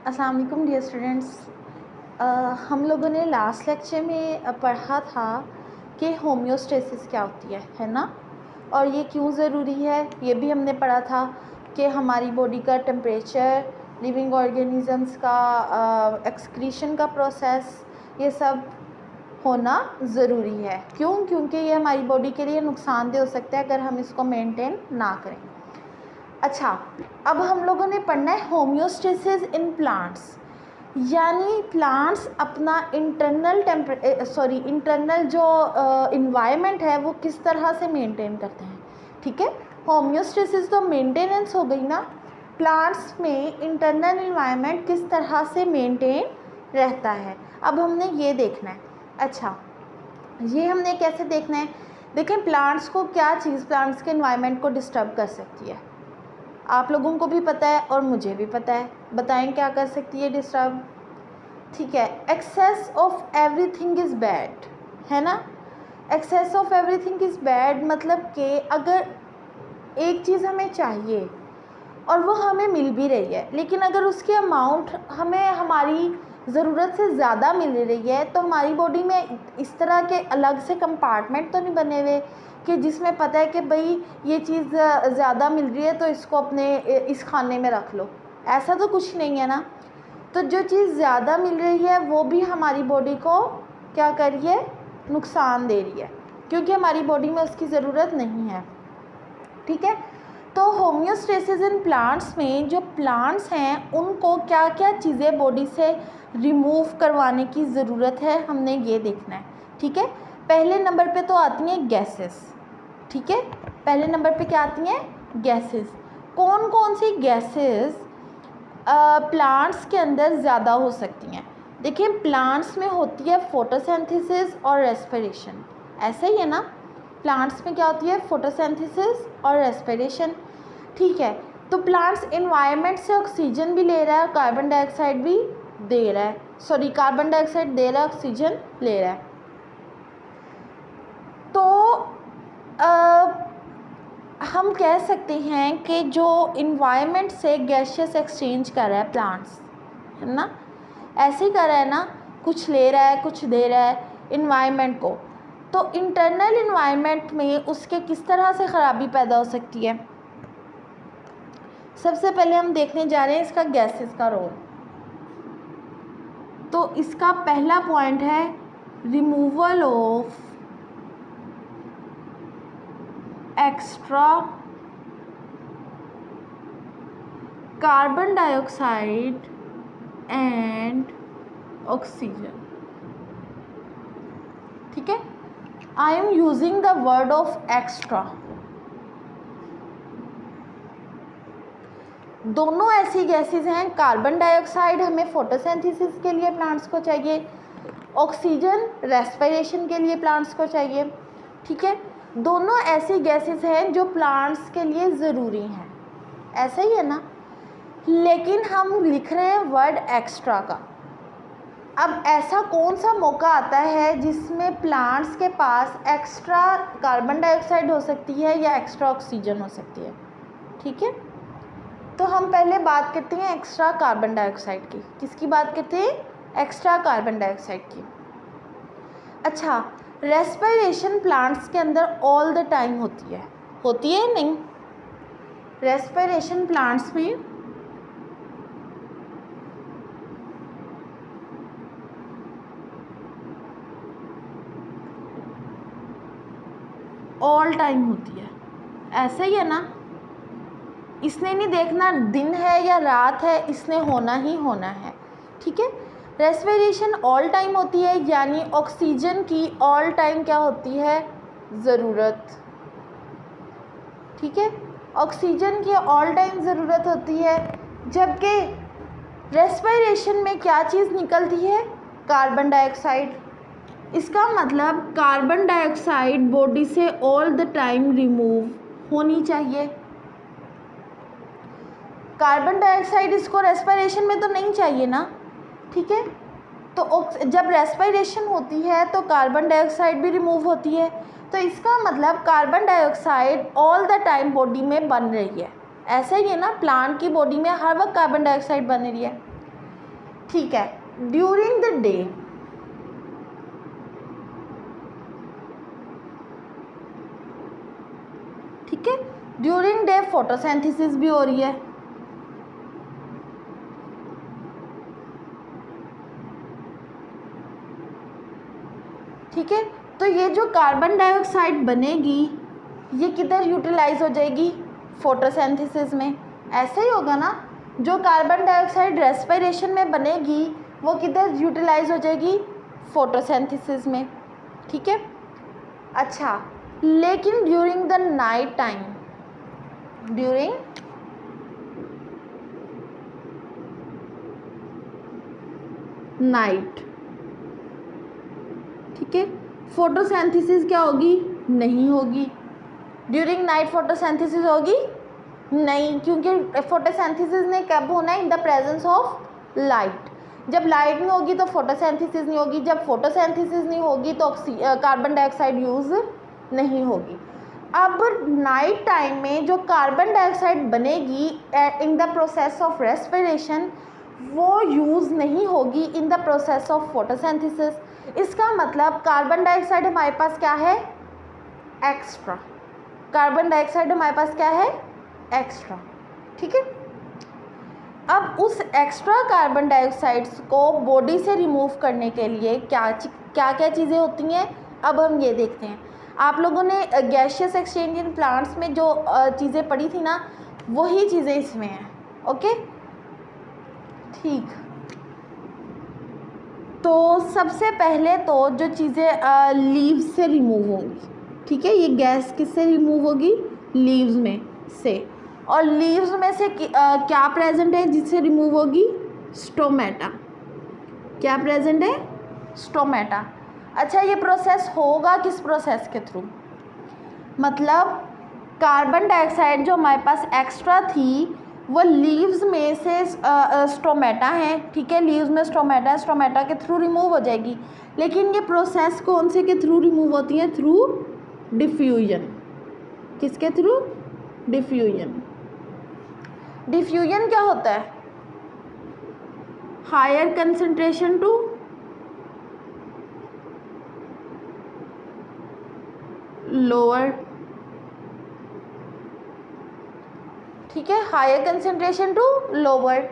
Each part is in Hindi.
अस्सलाम वालेकुम डियर स्टूडेंट्स। हम लोगों ने लास्ट लेक्चर में पढ़ा था कि होम्योस्टेसिस क्या होती है ना, और ये क्यों ज़रूरी है। ये भी हमने पढ़ा था कि हमारी बॉडी का टेम्परेचर, लिविंग ऑर्गेनिजम्स का एक्सक्रीशन का प्रोसेस, ये सब होना ज़रूरी है। क्यों? क्योंकि ये हमारी बॉडी के लिए नुकसानदेह हो सकता है अगर हम इसको मेंटेन ना करें। अच्छा, अब हम लोगों ने पढ़ना है होम्योस्टेसिस इन प्लांट्स, यानी प्लांट्स अपना इंटरनल जो इन्वायरमेंट है वो किस तरह से मेंटेन करते हैं। ठीक है, होम्योस्टेसिस तो मेंटेनेंस हो गई ना। प्लांट्स में इंटरनल इन्वायरमेंट किस तरह से मेंटेन रहता है, अब हमने ये देखना है। अच्छा, ये हमने कैसे देखना है? देखें, प्लांट्स को क्या चीज़ प्लांट्स के इन्वायरमेंट को डिस्टर्ब कर सकती है। आप लोगों को भी पता है और मुझे भी पता है। बताएं क्या कर सकती है डिस्टर्ब। ठीक है, excess of everything is bad, है ना। Excess of everything is bad मतलब कि अगर एक चीज़ हमें चाहिए और वो हमें मिल भी रही है, लेकिन अगर उसकी अमाउंट हमें हमारी ज़रूरत से ज़्यादा मिल रही है, तो हमारी बॉडी में इस तरह के अलग से कंपार्टमेंट तो नहीं बने हुए कि जिसमें पता है कि भाई ये चीज़ ज़्यादा मिल रही है तो इसको अपने इस खाने में रख लो। ऐसा तो कुछ नहीं है ना। तो जो चीज़ ज़्यादा मिल रही है वो भी हमारी बॉडी को क्या कर रही है? नुकसान दे रही है, क्योंकि हमारी बॉडी में उसकी ज़रूरत नहीं है। ठीक है, तो होम्योस्टेसिस इन प्लांट्स में जो प्लांट्स हैं उनको क्या क्या चीज़ें बॉडी से रिमूव करवाने की ज़रूरत है, हमने ये देखना है। ठीक है, पहले नंबर पे तो आती हैं गैसेस। ठीक है, पहले नंबर पे क्या आती हैं? गैसेस। कौन कौन सी गैसेस प्लांट्स के अंदर ज़्यादा हो सकती हैं? देखिए, प्लांट्स में होती है फोटोसिंथेसिस और रेस्पिरेशन, ऐसा ही है ना। प्लांट्स में क्या होती है? फोटोसिंथेसिस और रेस्पिरेशन। ठीक है, तो प्लांट्स एनवायरनमेंट से ऑक्सीजन भी ले रहा है, कार्बन डाइऑक्साइड भी दे रहा है। सॉरी, कार्बन डाइऑक्साइड दे रहा है, ऑक्सीजन ले रहा है। तो हम कह सकते हैं कि जो इन्वायरमेंट से गैसियस एक्सचेंज कर रहा है प्लांट्स, है ना, ऐसे ही कर रहा है ना, कुछ ले रहा है कुछ दे रहा है इन्वायरमेंट को। तो इंटरनल इन्वायरमेंट में उसके किस तरह से ख़राबी पैदा हो सकती है? सबसे पहले हम देखने जा रहे हैं इसका गैसेस का रोल। तो इसका पहला पॉइंट है removal of extra carbon dioxide and oxygen. ठीक है, I am using the word of extra. दोनों ऐसी गैसेस हैं, कार्बन डाइऑक्साइड हमें फोटोसिंथेसिस के लिए प्लांट्स को चाहिए, ऑक्सीजन रेस्पिरेशन के लिए प्लांट्स को चाहिए। ठीक है, दोनों ऐसी गैसेस हैं जो प्लांट्स के लिए ज़रूरी हैं, ऐसा ही है ना। लेकिन हम लिख रहे हैं वर्ड एक्स्ट्रा का। अब ऐसा कौन सा मौका आता है जिसमें प्लांट्स के पास एक्स्ट्रा कार्बन डाइऑक्साइड हो सकती है या एक्स्ट्रा ऑक्सीजन हो सकती है? ठीक है, तो हम पहले बात करते हैं एक्स्ट्रा कार्बन डाइऑक्साइड की। किसकी बात करते हैं? एक्स्ट्रा कार्बन डाइऑक्साइड की। अच्छा, रेस्पिरेशन प्लांट्स के अंदर ऑल द टाइम होती है नहीं? रेस्पिरेशन प्लांट्स में ऑल टाइम होती है, ऐसा ही है ना। इसने नहीं देखना दिन है या रात है, इसने होना ही होना है। ठीक है, रेस्पिरेशन ऑल टाइम होती है, यानी ऑक्सीजन की ऑल टाइम क्या होती है? ज़रूरत। ठीक है, ऑक्सीजन की ऑल टाइम ज़रूरत होती है, जबकि रेस्पिरेशन में क्या चीज़ निकलती है? Carbon dioxide. इसका मतलब कार्बन डाइऑक्साइड बॉडी से ऑल द टाइम रिमूव होनी चाहिए। कार्बन डाइऑक्साइड इसको रेस्पिरेशन में तो नहीं चाहिए ना। ठीक है, तो जब रेस्पिरेशन होती है तो कार्बन डाइऑक्साइड भी रिमूव होती है, तो इसका मतलब carbon dioxide all the time body में बन रही है, ऐसा ही है ना। प्लांट की बॉडी में हर वक्त कार्बन डाइऑक्साइड बन रही है। ठीक है, ड्यूरिंग द डे ठीक है, ड्यूरिंग डे फोटोसिंथेसिस भी हो रही है। ठीक है, तो ये जो कार्बन डाइऑक्साइड बनेगी ये किधर यूटिलाइज हो जाएगी, फोटोसिंथेसिस में। ऐसे ही होगा ना, जो कार्बन डाइऑक्साइड रेस्पिरेशन में बनेगी वो किधर यूटिलाइज हो जाएगी, फोटोसिंथेसिस में। ठीक है, अच्छा लेकिन during the night time, during night, ठीक है, फोटोसिंथेसिस क्या होगी, नहीं होगी। ड्यूरिंग नाइट फोटोसिंथेसिस होगी नहीं, क्योंकि फोटोसिंथेसिस ने कब होना है, in the presence of light. जब लाइट नहीं होगी तो फोटोसिंथेसिस नहीं होगी, जब फोटोसिंथेसिस नहीं होगी तो कार्बन डाइऑक्साइड यूज़ नहीं होगी। अब नाइट टाइम में जो कार्बन डाइऑक्साइड बनेगी in the process of respiration, वो यूज़ नहीं होगी in the process of photosynthesis. इसका मतलब कार्बन डाइऑक्साइड हमारे पास क्या है, एक्स्ट्रा। कार्बन डाइऑक्साइड हमारे पास क्या है, एक्स्ट्रा। ठीक है, अब उस एक्स्ट्रा कार्बन डाइऑक्साइड्स को बॉडी से रिमूव करने के लिए क्या क्या चीज़ें होती हैं, अब हम ये देखते हैं। आप लोगों ने गैसियस एक्सचेंज इन प्लांट्स में जो चीज़ें पढ़ी थी ना, वही चीज़ें इसमें हैं। ओके, ठीक, तो सबसे पहले तो जो चीज़ें लीव्स से रिमूव होंगी, ठीक है, ये गैस किससे रिमूव होगी, लीव्स में से। और लीव्स में से क्या प्रेजेंट है जिससे रिमूव होगी, स्टोमेटा। क्या प्रेजेंट है, स्टोमेटा। अच्छा, ये प्रोसेस होगा किस प्रोसेस के थ्रू, मतलब कार्बन डाइऑक्साइड जो हमारे पास एक्स्ट्रा थी वो लीव्स में से स्टोमेटा है, ठीक है, लीव्स में स्टोमेटा है, स्टोमेटा के थ्रू रिमूव हो जाएगी। लेकिन ये प्रोसेस कौन से के थ्रू रिमूव होती है, थ्रू डिफ्यूजन। किसके थ्रू, डिफ्यूजन। डिफ्यूजन क्या होता है, हायर कंसंट्रेशन टू लोअर, ठीक है, हायर कंसंट्रेशन टू लोअर।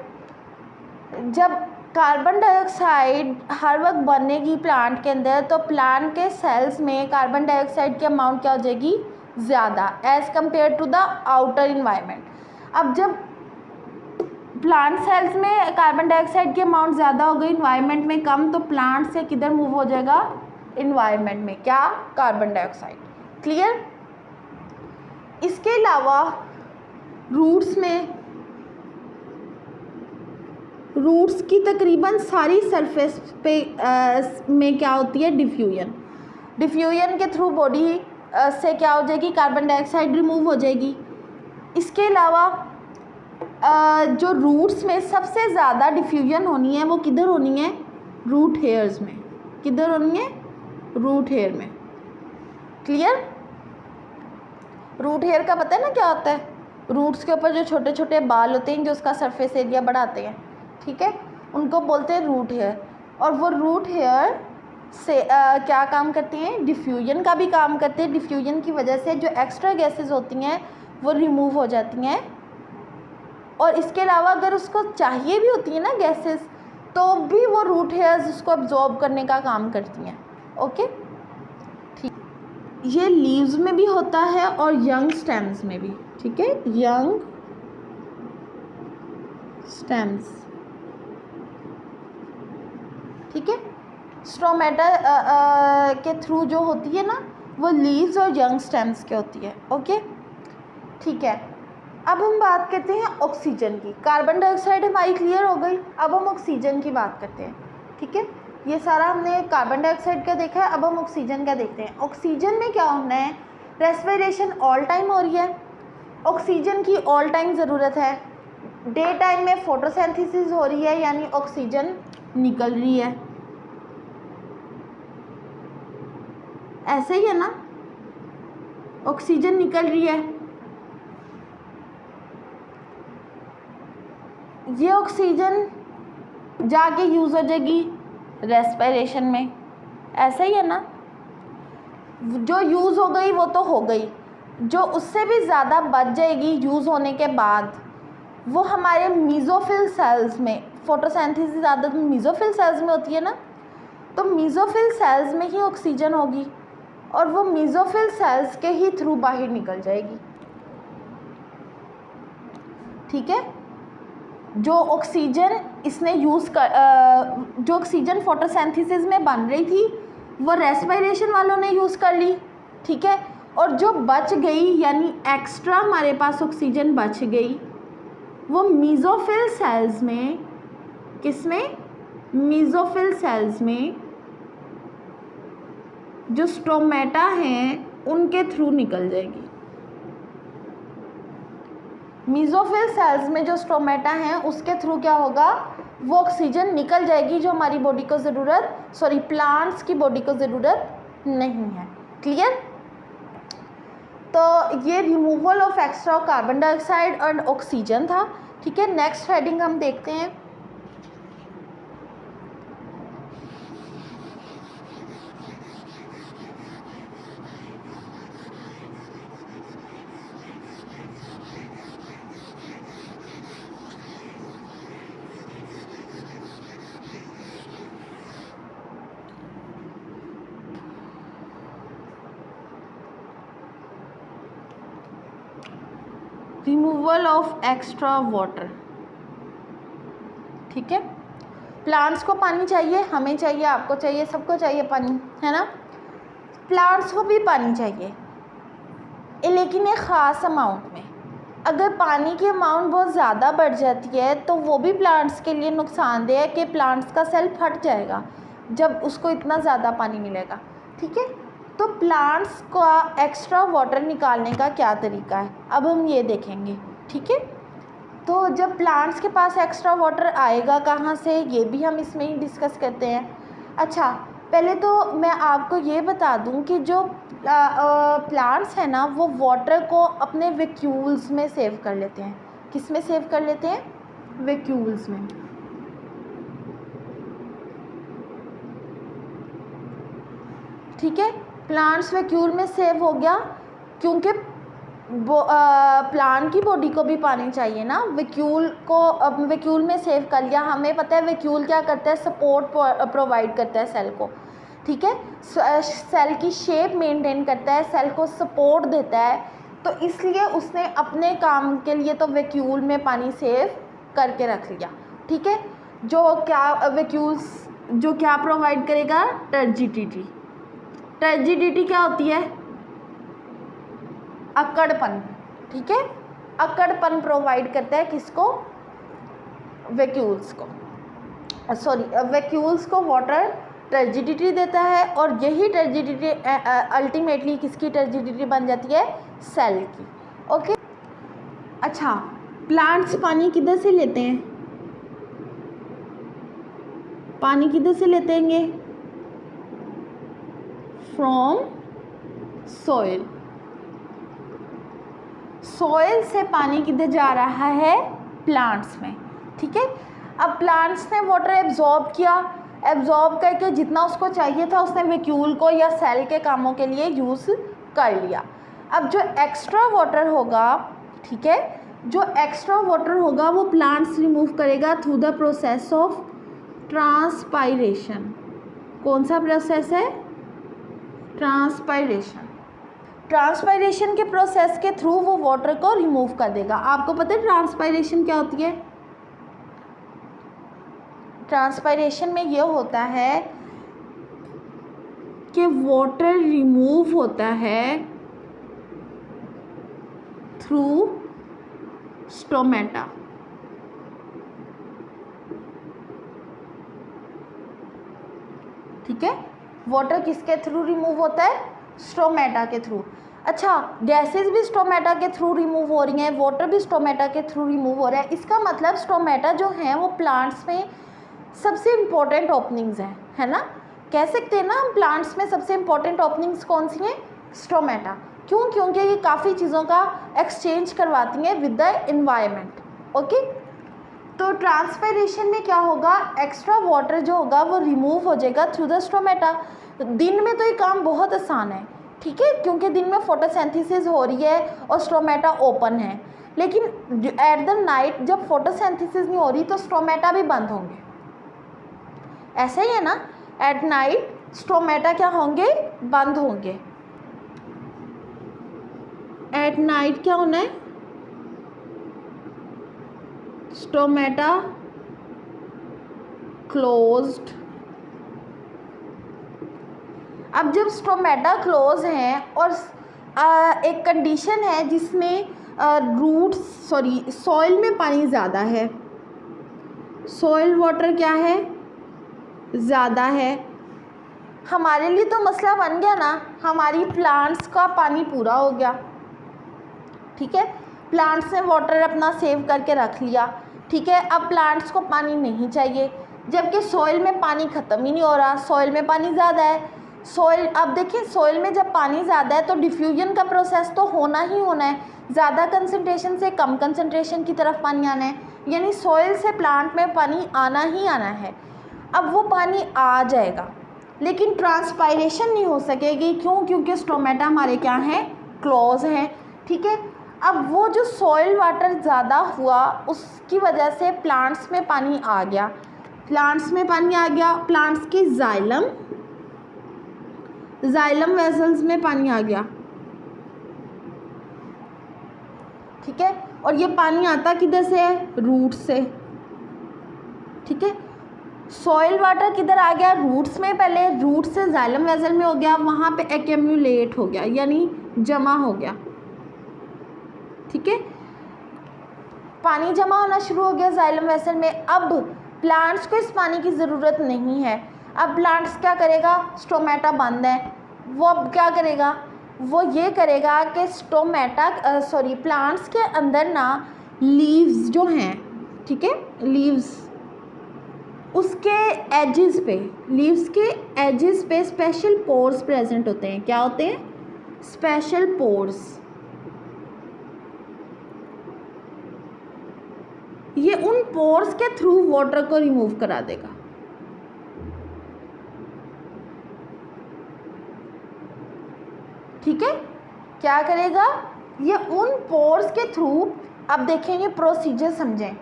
जब कार्बन डाइऑक्साइड हर वक्त बनेगी प्लांट के अंदर, तो प्लांट के सेल्स में कार्बन डाइऑक्साइड की अमाउंट क्या हो जाएगी, ज़्यादा, as compare to the outer environment. अब जब प्लांट सेल्स में कार्बन डाइऑक्साइड की अमाउंट ज़्यादा हो गई, इन्वायरमेंट में कम, तो प्लांट से किधर मूव हो जाएगा, इन्वायरमेंट में, क्या, कार्बन डाइऑक्साइड। क्लियर। इसके अलावा रूट्स में, रूट्स की तकरीबन सारी सरफेस पे में क्या होती है, डिफ्यूजन। डिफ्यूजन के थ्रू बॉडी से क्या हो जाएगी, कार्बन डाइऑक्साइड रिमूव हो जाएगी। इसके अलावा जो रूट्स में सबसे ज़्यादा डिफ्यूजन होनी है वो किधर होनी है, रूट हेयर्स में। किधर होनी है, रूट हेयर में। क्लियर। रूट हेयर का पता है ना क्या होता है, रूट्स के ऊपर जो छोटे छोटे बाल होते हैं जो उसका सरफेस एरिया बढ़ाते हैं, ठीक है, उनको बोलते हैं रूट हेयर। और वो रूट हेयर से क्या काम करती हैं, डिफ्यूजन का भी काम करते हैं। डिफ्यूजन की वजह से जो एक्स्ट्रा गैसेस होती हैं वो रिमूव हो जाती हैं। और इसके अलावा अगर उसको चाहिए भी होती है ना गैसेस, तो भी वो रूट हेयर्स उसको अब्जॉर्ब करने का काम करती हैं। ओके, ठीक। ये लीव्स में भी होता है और यंग स्टेम्स में भी, ठीक है, यंग स्टेम्स, ठीक है। स्टोमेटा के थ्रू जो होती है ना वो लीव्स और यंग स्टेम्स के होती है। ओके, ठीक है। अब हम बात करते हैं ऑक्सीजन की। कार्बन डाइऑक्साइड हमारी क्लियर हो गई, अब हम ऑक्सीजन की बात करते हैं, ठीक है। ये सारा हमने कार्बन डाइऑक्साइड का देखा है, अब हम ऑक्सीजन का देखते हैं। ऑक्सीजन में क्या होना है, रेस्पिरेशन ऑल टाइम हो रही है, ऑक्सीजन की ऑल टाइम ज़रूरत है। डे टाइम में फोटोसिंथेसिस हो रही है, यानी ऑक्सीजन निकल रही है। ऐसे ही है ना, ऑक्सीजन निकल रही है। ये ऑक्सीजन जाके यूज़ हो जाएगी रेस्पिरेशन में, ऐसा ही है ना। जो यूज़ हो गई वो तो हो गई, जो उससे भी ज़्यादा बच जाएगी यूज़ होने के बाद वो हमारे मीज़ोफिल सेल्स में, फोटोसिंथेसिस ज़्यादा मीज़ोफिल सेल्स में होती है ना, तो मीज़ोफिल सेल्स में ही ऑक्सीजन होगी और वो मीज़ोफिल सेल्स के ही थ्रू बाहर निकल जाएगी। ठीक है, जो ऑक्सीजन इसने यूज़ कर जो ऑक्सीजन फोटोसिंथेसिस में बन रही थी वो रेस्पिरेशन वालों ने यूज़ कर ली। ठीक है, और जो बच गई यानी एक्स्ट्रा हमारे पास ऑक्सीजन बच गई वो मीज़ोफिल सेल्स में, किसमें, मीज़ोफिल सेल्स में जो स्टोमेटा हैं उनके थ्रू निकल जाएगी। मीज़ोफिल सेल्स में जो स्टोमेटा हैं उसके थ्रू क्या होगा, वो ऑक्सीजन निकल जाएगी जो हमारी बॉडी को ज़रूरत, सॉरी प्लांट्स की बॉडी को ज़रूरत नहीं है। क्लियर। तो ये removal of extra carbon dioxide और ऑक्सीजन था। ठीक है, नेक्स्ट हेडिंग हम देखते हैं। Removal of extra water. ठीक है, प्लांट्स को पानी चाहिए, हमें चाहिए, आपको चाहिए, सबको चाहिए पानी, है ना। प्लांट्स को भी पानी चाहिए लेकिन एक ख़ास अमाउंट में। अगर पानी की अमाउंट बहुत ज़्यादा बढ़ जाती है तो वो भी प्लांट्स के लिए नुकसानदेह है कि प्लांट्स का सेल फट जाएगा जब उसको इतना ज़्यादा पानी मिलेगा। ठीक है, तो प्लांट्स का एक्स्ट्रा वाटर निकालने का क्या तरीका है अब हम ये देखेंगे। ठीक है, तो जब प्लांट्स के पास एक्स्ट्रा वाटर आएगा कहाँ से, ये भी हम इसमें ही डिस्कस करते हैं। अच्छा, पहले तो मैं आपको ये बता दूं कि जो प्लांट्स है ना वो वाटर को अपने वैक्यूल्स में सेव कर लेते हैं। किस में सेव कर लेते हैं, वैक्यूल्स में। ठीक है, प्लांट्स वैक्यूल में सेव हो गया क्योंकि प्लांट की बॉडी को भी पानी चाहिए ना। वैक्यूल को वैक्यूल में सेव कर लिया। हमें पता है वैक्यूल क्या करता है, सपोर्ट प्रोवाइड करता है सेल को। ठीक है, सेल की शेप मेंटेन करता है, सेल को सपोर्ट देता है, तो इसलिए उसने अपने काम के लिए तो वैक्यूल में पानी सेव करके रख लिया। ठीक है, जो क्या वैक्यूल्स जो क्या प्रोवाइड करेगा, टर्जिडिटी। टर्जिडिटी क्या होती है, अकड़पन। ठीक है, अकड़पन प्रोवाइड करता है किसको, वैक्यूल्स को, सॉरी वैक्यूल्स को वाटर टर्जिडिटी देता है और यही टर्जिडिटी अल्टीमेटली किसकी टर्जिडिटी बन जाती है, सेल की। ओके, अच्छा प्लांट्स पानी किधर से लेते हैं, पानी किधर से लेते हैं, फ्रॉम सॉइल। सॉइल से पानी किधर जा रहा है, प्लांट्स में। ठीक है, अब प्लांट्स ने वाटर एब्जॉर्ब किया, एब्जॉर्ब करके जितना उसको चाहिए था उसने वैक्यूल को या सेल के कामों के लिए यूज़ कर लिया। अब जो एक्स्ट्रा वाटर होगा, ठीक है, जो एक्स्ट्रा वाटर होगा वो प्लांट्स रिमूव करेगा through the process of transpiration. कौन सा प्रोसेस है, ट्रांसपायरेशन। ट्रांसपायरेशन के प्रोसेस के थ्रू वो वाटर को रिमूव कर देगा। आपको पता है ट्रांसपायरेशन क्या होती है, ट्रांसपायरेशन में ये होता है कि वाटर रिमूव होता है थ्रू स्टोमेटा। ठीक है, वाटर किसके थ्रू रिमूव होता है, स्टोमेटा के थ्रू। अच्छा, गैसेस भी स्टोमेटा के थ्रू रिमूव हो रही हैं, वाटर भी स्टोमेटा के थ्रू रिमूव हो रहा है। इसका मतलब स्टोमेटा जो हैं वो प्लांट्स में सबसे इम्पोर्टेंट ओपनिंग्स हैं, है ना। कह सकते हैं ना हम प्लांट्स में सबसे इम्पोर्टेंट ओपनिंग्स कौन सी हैं, स्टोमेटा। क्यों, क्योंकि ये काफ़ी चीज़ों का एक्सचेंज करवाती हैं विद द इन्वायरमेंट। ओके, तो ट्रांसपायरेशन में क्या होगा, एक्स्ट्रा वाटर जो होगा वो रिमूव हो जाएगा थ्रू द स्टोमेटा। दिन में तो ये काम बहुत आसान है, ठीक है, क्योंकि दिन में फोटोसिंथेसिस हो रही है और स्टोमेटा ओपन है। लेकिन एट द नाइट जब फोटोसिंथेसिस नहीं हो रही तो स्टोमेटा भी बंद होंगे। ऐसा ही है ना, एट नाइट स्टोमेटा क्या होंगे, बंद होंगे। एट नाइट क्या होना है, स्टोमेटा क्लोज्ड। अब जब स्टोमेटा क्लोज हैं और एक कंडीशन है जिसमें सॉइल में पानी ज़्यादा है, सॉइल वाटर क्या है, ज़्यादा है, हमारे लिए तो मसला बन गया ना, हमारी प्लांट्स का पानी पूरा हो गया, ठीक है, प्लांट्स ने वाटर अपना सेव करके रख लिया, ठीक है। अब प्लांट्स को पानी नहीं चाहिए, जबकि सॉइल में पानी ख़त्म ही नहीं हो रहा, सॉइल में पानी ज़्यादा है। सॉइल, अब देखिए सॉइल में जब पानी ज़्यादा है तो डिफ्यूजन का प्रोसेस तो होना ही होना है, ज़्यादा कंसनट्रेशन से कम कंसनट्रेशन की तरफ पानी आना है, यानी सॉइल से प्लांट में पानी आना ही आना है। अब वो पानी आ जाएगा, लेकिन ट्रांसपायरेशन नहीं हो सकेगी, क्यों, क्योंकि स्टोमेटा हमारे क्या हैं, क्लोज हैं, ठीक है। अब वो जो सॉइल वाटर ज़्यादा हुआ उसकी वजह से प्लांट्स में पानी आ गया, प्लांट्स में पानी आ गया, प्लांट्स की जाइलम वेसल्स में पानी आ गया, ठीक है। और ये पानी आता किधर से है, रूट से, ठीक है। सॉइल वाटर किधर आ गया, रूट्स में, पहले रूट से जाइलम वेसल में हो गया, वहाँ पे एक्यूमुलेट हो गया यानी जमा हो गया, ठीक है, पानी जमा होना शुरू हो गया जाइलम वेसल में। अब प्लांट्स को इस पानी की ज़रूरत नहीं है, अब प्लांट्स क्या करेगा, स्टोमेटा बंद है, वो अब क्या करेगा, वो ये करेगा कि प्लांट्स के अंदर ना लीव्स जो हैं, ठीक है, लीव्स उसके एजेस पे, लीव्स के एजेस पे स्पेशल पोर्स प्रेजेंट होते हैं। क्या होते हैं, स्पेशल पोर्स। ये उन पोर्स के थ्रू वाटर को रिमूव करा देगा, ठीक है। क्या करेगा, ये उन पोर्स के थ्रू, अब देखेंगे प्रोसीजर समझें।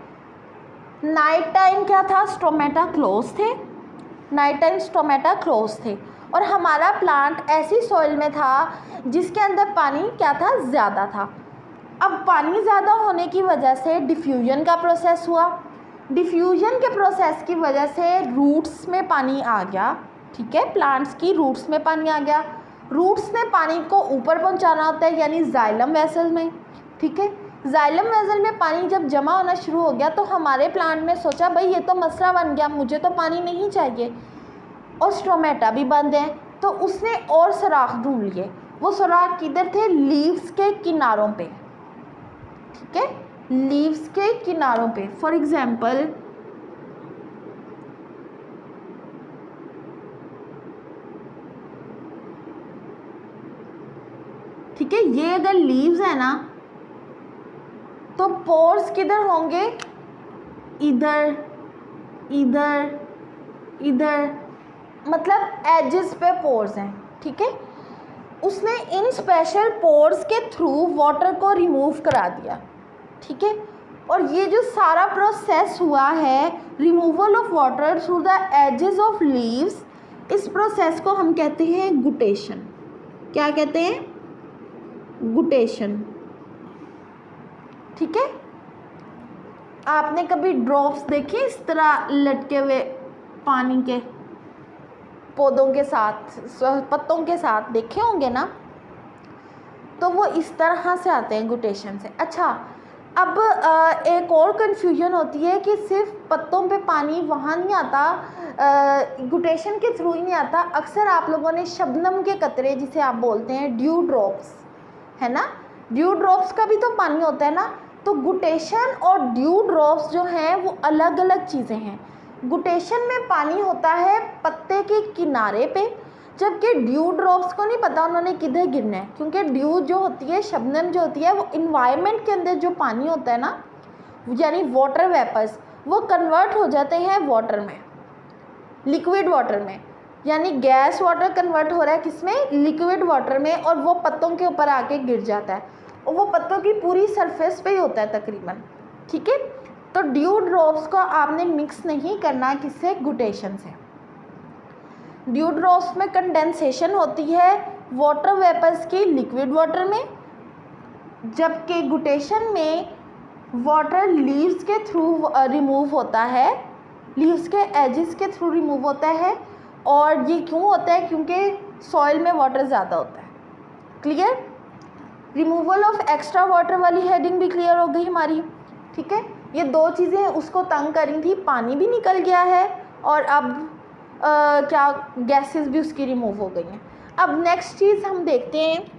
नाइट टाइम क्या था, स्टोमेटा क्लोज थे, नाइट टाइम स्टोमेटा क्लोज थे, और हमारा प्लांट ऐसी सॉइल में था जिसके अंदर पानी क्या था, ज़्यादा था। अब पानी ज़्यादा होने की वजह से डिफ्यूजन का प्रोसेस हुआ, डिफ्यूजन के प्रोसेस की वजह से रूट्स में पानी आ गया, ठीक है, प्लांट्स की रूट्स में पानी आ गया, रूट्स ने पानी को ऊपर पहुंचाना होता है यानी जाइलम वेसल में, ठीक है। जाइलम वेसल में पानी जब जमा होना शुरू हो गया तो हमारे प्लांट ने सोचा भाई ये तो मसला बन गया, मुझे तो पानी नहीं चाहिए, और स्टोमेटा भी बंद है, तो उसने और सुराख ढूंढ लिए। वो सुराख किधर थे, लीव्स के किनारों पे, ठीक है, लीव्स के किनारों पे। फॉर एग्जाम्पल ठीक है, ये अगर लीव्स है ना तो पोर्स किधर होंगे, इधर इधर इधर, मतलब एजेस पे पोर्स हैं, ठीक है। उसने इन स्पेशल पोर्स के थ्रू वाटर को रिमूव करा दिया, ठीक है। और ये जो सारा प्रोसेस हुआ है removal of water through the edges of leaves, इस प्रोसेस को हम कहते हैं गुटेशन। क्या कहते हैं, गुटेशन, ठीक है। आपने कभी ड्रॉप्स देखे इस तरह लटके हुए पानी के, पौधों के साथ, पत्तों के साथ देखे होंगे ना, तो वो इस तरह से आते हैं गुटेशन से। अच्छा, अब एक और कन्फ्यूजन होती है कि सिर्फ पत्तों पे पानी वहाँ नहीं आता, गुटेशन के थ्रू ही नहीं आता। अक्सर आप लोगों ने शबनम के कतरे, जिसे आप बोलते हैं ड्यू ड्रॉप्स, है ना, ड्यू ड्रॉप्स का भी तो पानी होता है ना। तो गुटेशन और ड्यू ड्रॉप्स जो हैं वो अलग अलग चीज़ें हैं। गुटेशन में पानी होता है पत्ते के किनारे पे, जबकि ड्यू ड्रॉप्स को नहीं पता उन्होंने किधर गिरना है, क्योंकि ड्यू जो होती है, शबनम जो होती है, वो इन्वायरमेंट के अंदर जो पानी होता है ना, यानी वाटर वेपर्स, वो कन्वर्ट हो जाते हैं वाटर में, लिक्विड वाटर में, यानी गैस वाटर कन्वर्ट हो रहा है किसमें, लिक्विड वाटर में, और वो पत्तों के ऊपर आके गिर जाता है, और वो पत्तों की पूरी सरफेस पे ही होता है तकरीबन, ठीक है। तो ड्यू ड्रॉप्स को आपने मिक्स नहीं करना किससे, गुटेशन से। ड्यू ड्रॉप्स में कंडेंसेशन होती है वाटर वेपर्स की लिक्विड वाटर में, जबकि गुटेशन में वाटर लीव्स के थ्रू रिमूव होता है, लीव्स के एजेस के थ्रू रिमूव होता है। और ये क्यों होता है, क्योंकि सॉइल में वाटर ज़्यादा होता है। Clear. Removal of extra water वाली हेडिंग भी क्लियर हो गई हमारी, ठीक है। ये दो चीज़ें उसको तंग करी थी, पानी भी निकल गया है और अब क्या गैसेस भी उसकी रिमूव हो गई हैं। अब नेक्स्ट चीज़ हम देखते हैं,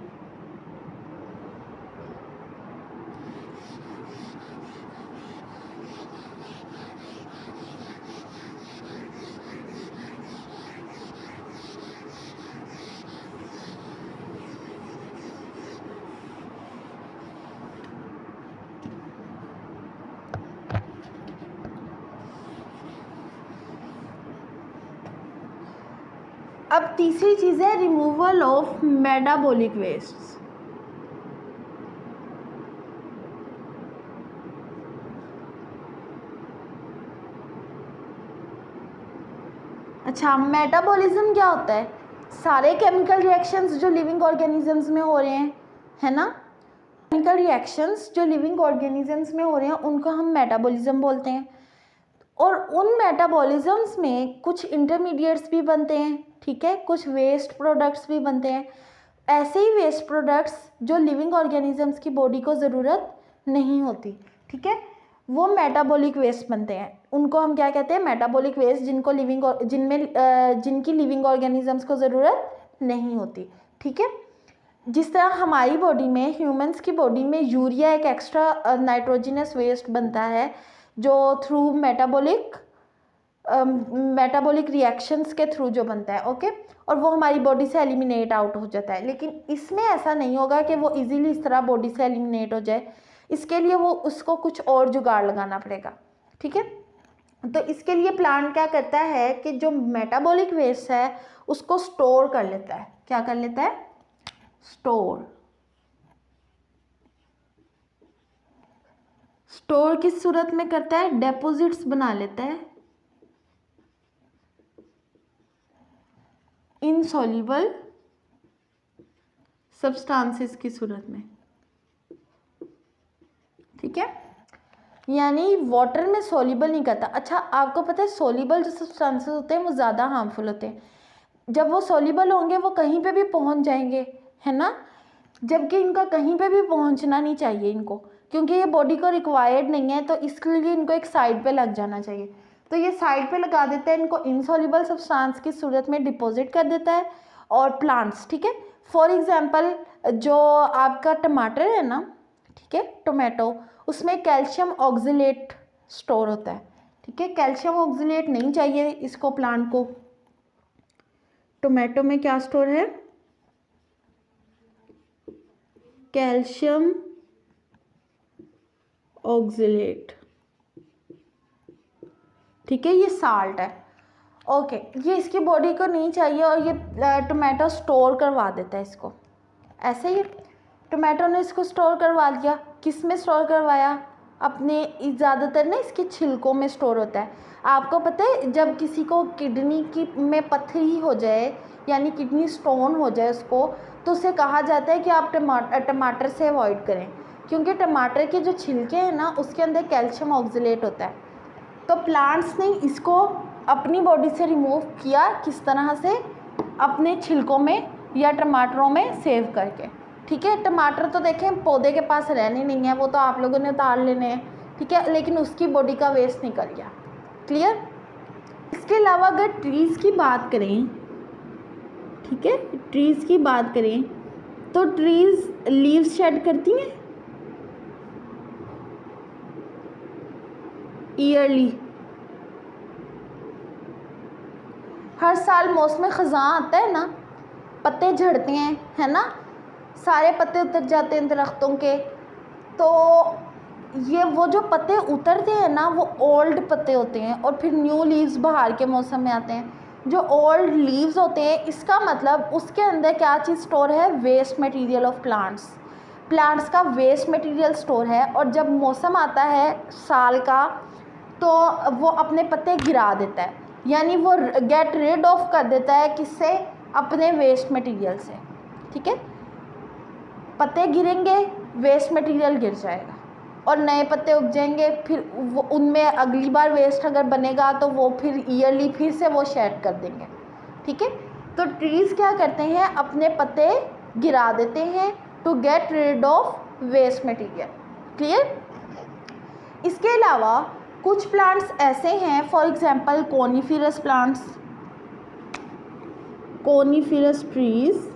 अब तीसरी चीज़ है रिमूवल ऑफ मेटाबॉलिक वेस्ट। अच्छा, मेटाबॉलिज्म क्या होता है, सारे केमिकल रिएक्शंस जो लिविंग ऑर्गेनिजम्स में हो रहे हैं, है ना, केमिकल रिएक्शंस जो लिविंग ऑर्गेनिजम्स में हो रहे हैं उनको हम मेटाबॉलिज्म बोलते हैं। और उन मेटाबॉलिज्म्स में कुछ इंटरमीडिएट्स भी बनते हैं, ठीक है, कुछ वेस्ट प्रोडक्ट्स भी बनते हैं। ऐसे ही वेस्ट प्रोडक्ट्स जो लिविंग ऑर्गेनिजम्स की बॉडी को ज़रूरत नहीं होती, ठीक है, वो मेटाबॉलिक वेस्ट बनते हैं। उनको हम क्या कहते हैं, मेटाबॉलिक वेस्ट, जिनकी लिविंग ऑर्गेनिजम्स को ज़रूरत नहीं होती, ठीक है। जिस तरह हमारी बॉडी में, ह्यूमंस की बॉडी में यूरिया एक एक्स्ट्रा नाइट्रोजिनस वेस्ट बनता है जो थ्रू मेटाबॉलिक रिएक्शंस के थ्रू जो बनता है, ओके, और वो हमारी बॉडी से एलिमिनेट आउट हो जाता है। लेकिन इसमें ऐसा नहीं होगा कि वो इजीली इस तरह बॉडी से एलिमिनेट हो जाए, इसके लिए वो उसको कुछ और जुगाड़ लगाना पड़ेगा, ठीक है। तो इसके लिए प्लांट क्या करता है कि जो मेटाबॉलिक वेस्ट है उसको स्टोर कर लेता है। क्या कर लेता है, स्टोर। स्टोर किस सूरत में करता है, डेपोजिट्स बना लेता है इनसॉल्युबल सब्सटेंसेस की सूरत में, ठीक है, यानी वाटर में सॉल्युबल नहीं करता। अच्छा, आपको पता है सॉल्युबल जो सब्सटेंसेस होते हैं वो ज़्यादा हार्मफुल होते हैं। जब वो सॉल्युबल होंगे वो कहीं पे भी पहुंच जाएंगे, है ना, जबकि इनका कहीं पे भी पहुंचना नहीं चाहिए इनको, क्योंकि ये बॉडी को रिक्वायर्ड नहीं है, तो इसके लिए इनको एक साइड पे लग जाना चाहिए। तो ये साइड पे लगा देता है, इनको इनसॉल्युबल सब्सटेंस की सूरत में डिपॉजिट कर देता है। और प्लांट्स, ठीक है, फॉर एग्जांपल जो आपका टमाटर है ना, ठीक है, टोमेटो, उसमें कैल्शियम ऑक्जेलेट स्टोर होता है, ठीक है, कैल्शियम ऑक्जेलेट नहीं चाहिए इसको, प्लांट को। टोमेटो में क्या स्टोर है, कैल्शियम ऑक्जेलेट, ठीक है, ये साल्ट है, ओके, ये इसकी बॉडी को नहीं चाहिए और ये टोमेटो स्टोर करवा देता है इसको। ऐसे ही टोमेटो ने इसको स्टोर करवा लिया, किस में स्टोर करवाया, अपने ज़्यादातर ना इसके छिलकों में स्टोर होता है। आपको पता है जब किसी को किडनी की में पथरी हो जाए, यानी किडनी स्टोन हो जाए उसको, तो उसे कहा जाता है कि आप टमाटर से अवॉइड करें, क्योंकि टमाटर के जो छिलके हैं ना उसके अंदर कैल्शियम ऑक्जेलेट होता है। तो प्लांट्स ने इसको अपनी बॉडी से रिमूव किया, किस तरह से, अपने छिलकों में या टमाटरों में सेव करके, ठीक है। टमाटर तो देखें पौधे के पास रहने नहीं है, वो तो आप लोगों ने उतार लेने हैं, ठीक है, लेकिन उसकी बॉडी का वेस्ट निकल गया। क्लियर। इसके अलावा अगर ट्रीज़ की बात करें, ठीक है, ट्रीज़ की बात करें तो ट्रीज़ लीव्स शेड करती हैं ईयरली। हर साल मौसम ख़ज़ां आता है ना, पत्ते झड़ते हैं, है ना, सारे पत्ते उतर जाते हैं दरख्तों के, तो ये वो जो पत्ते उतरते हैं ना वो ओल्ड पत्ते होते हैं और फिर न्यू लीव्स बाहर के मौसम में आते हैं। जो ओल्ड लीव्स होते हैं इसका मतलब उसके अंदर क्या चीज़ स्टोर है, waste material of plants. Plants का वेस्ट मटेरियल स्टोर है और जब मौसम आता है साल का तो वो अपने पत्ते गिरा देता है, यानी वो गेट रिड ऑफ कर देता है किससे, अपने वेस्ट मटेरियल से। ठीक है, पत्ते गिरेंगे, वेस्ट मटेरियल गिर जाएगा और नए पत्ते उग जाएंगे, फिर वो उनमें अगली बार वेस्ट अगर बनेगा तो वो फिर ईयरली फिर से वो शेड कर देंगे। ठीक है, तो ट्रीज़ क्या करते हैं, अपने पत्ते गिरा देते हैं to get rid of waste material. Clear. इसके अलावा कुछ प्लांट्स ऐसे हैं, for example coniferous plants, coniferous trees,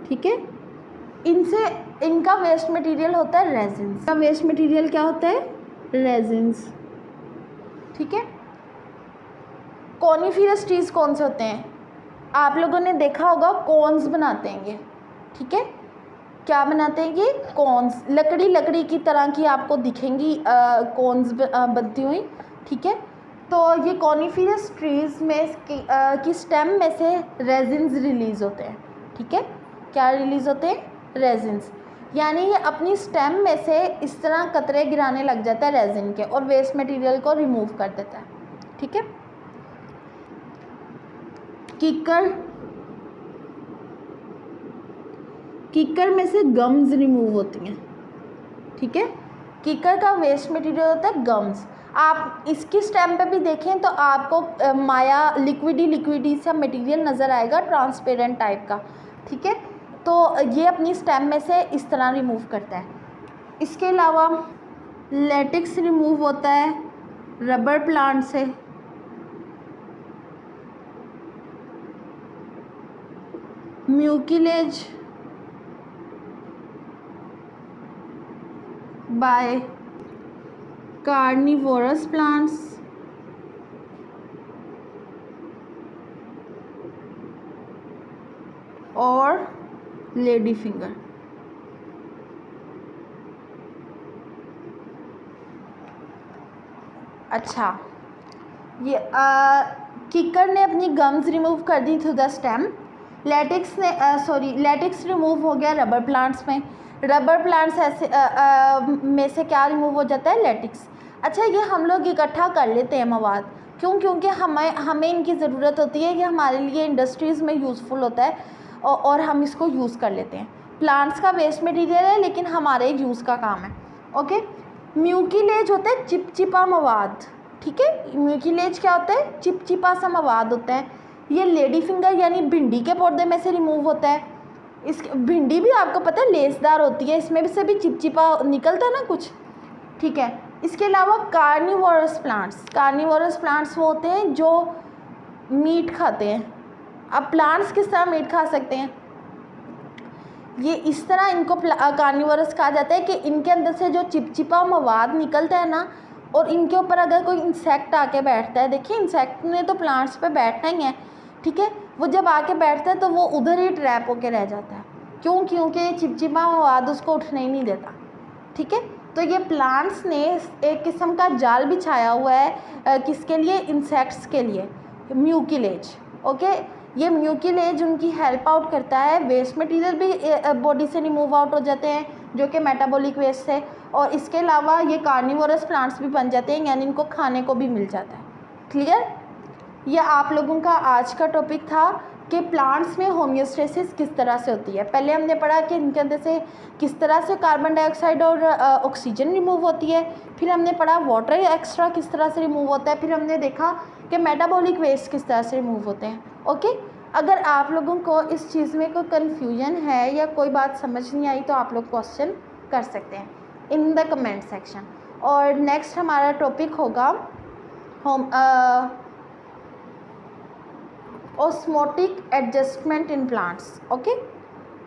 ठीक है, इनसे इनका वेस्ट मटेरियल होता है रेजिन्स। का वेस्ट मटेरियल क्या होता है, रेजिन्स। ठीक है, कोनिफेरस ट्रीज कौन से होते हैं, आप लोगों ने देखा होगा कॉन्स बनाते हैं ये। ठीक है, क्या बनाते हैं ये, कॉन्स, लकड़ी की तरह की आपको दिखेंगी कॉन्स बनती हुई। ठीक है, तो ये कोनिफेरस ट्रीज में की स्टेम में से रेजिन्स रिलीज होते हैं। ठीक है, क्या रिलीज होते हैं, रेजिन्स, यानी ये अपनी स्टेम में से इस तरह कतरे गिराने लग जाता है रेजिन के और वेस्ट मटेरियल को रिमूव कर देता है। ठीक है, कीकर में से गम्स रिमूव होती हैं। ठीक है, कीकर का वेस्ट मटेरियल होता है गम्स। आप इसकी स्टेम पे भी देखें तो आपको माया लिक्विडी सा मटेरियल नज़र आएगा, ट्रांसपेरेंट टाइप का। ठीक है, तो ये अपनी स्टेम में से इस तरह रिमूव करता है। इसके अलावा लेटेक्स रिमूव होता है रबर प्लांट से, म्यूकिलेज बाय कार्निवोरस प्लांट्स, और लेडी फिंगर। अच्छा, ये किकर ने अपनी गम्स रिमूव कर दी through the stem, latex remove हो गया रबर प्लांट्स में। रबर प्लांट्स ऐसे में से क्या रिमूव हो जाता है, लेटेक्स। अच्छा, ये हम लोग इकट्ठा कर लेते हैं मवाद, क्यों, क्योंकि हमें इनकी ज़रूरत होती है, कि हमारे लिए इंडस्ट्रीज़ में यूज़फुल होता है और हम इसको यूज़ कर लेते हैं। प्लांट्स का वेस्ट मटेरियल है लेकिन हमारे यूज़ का काम है। ओके, म्यूकिलेज होता है चिपचिपा मवाद। ठीक है, म्यूकिलेज क्या होता है, चिपचिपा सा मवाद होता है। ये लेडी फिंगर यानी भिंडी के पौधे में से रिमूव होता है। इस भिंडी भी आपको पता है लेसदार होती है, इसमें भी से भी चिपचिपा निकलता है ना कुछ। ठीक है, इसके अलावा कार्निवोरस प्लांट्स वो होते हैं जो मीट खाते हैं। अब प्लांट्स किस तरह मीट खा सकते हैं, ये इस तरह इनको कार्निवोरस कहा जाता है कि इनके अंदर से जो चिपचिपा मवाद निकलता है ना, और इनके ऊपर अगर कोई इंसेक्ट आके बैठता है, देखिए इंसेक्ट ने तो प्लांट्स पे बैठना ही है। ठीक है, वो जब आके बैठता है तो वो उधर ही ट्रैप होके रह जाता है। क्यों, क्योंकि चिपचिपा मवाद उसको उठने ही नहीं देता। ठीक है, तो ये प्लांट्स ने एक किस्म का जाल बिछाया हुआ है किसके लिए, इंसेक्ट्स के लिए, म्यूकिलेज। ओके, ये म्यूकिलेज उनकी हेल्प आउट करता है, वेस्ट मटेरियल भी बॉडी से रिमूव आउट हो जाते हैं जो कि मेटाबॉलिक वेस्ट है, और इसके अलावा ये कार्निवोरस प्लांट्स भी बन जाते हैं, यानी इनको खाने को भी मिल जाता है। क्लियर। ये आप लोगों का आज का टॉपिक था कि प्लांट्स में होमियोस्टेसिस किस तरह से होती है। पहले हमने पढ़ा कि इनके अंदर से किस तरह से कार्बन डाइऑक्साइड और ऑक्सीजन रिमूव होती है, फिर हमने पढ़ा वाटर एक्स्ट्रा किस तरह से रिमूव होता है, फिर हमने देखा कि मेटाबॉलिक वेस्ट किस तरह से रिमूव होते हैं। ओके, अगर आप लोगों को इस चीज़ में कोई कन्फ्यूजन है या कोई बात समझ नहीं आई तो आप लोग क्वेश्चन कर सकते हैं इन द कमेंट सेक्शन। और नेक्स्ट हमारा टॉपिक होगा osmotic adjustment in plants. Okay,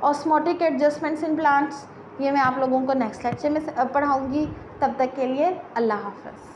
osmotic adjustments in plants ये मैं आप लोगों को नेक्स्ट लेक्चर में पढ़ाऊँगी। तब तक के लिए अल्लाह हाफ़िज़।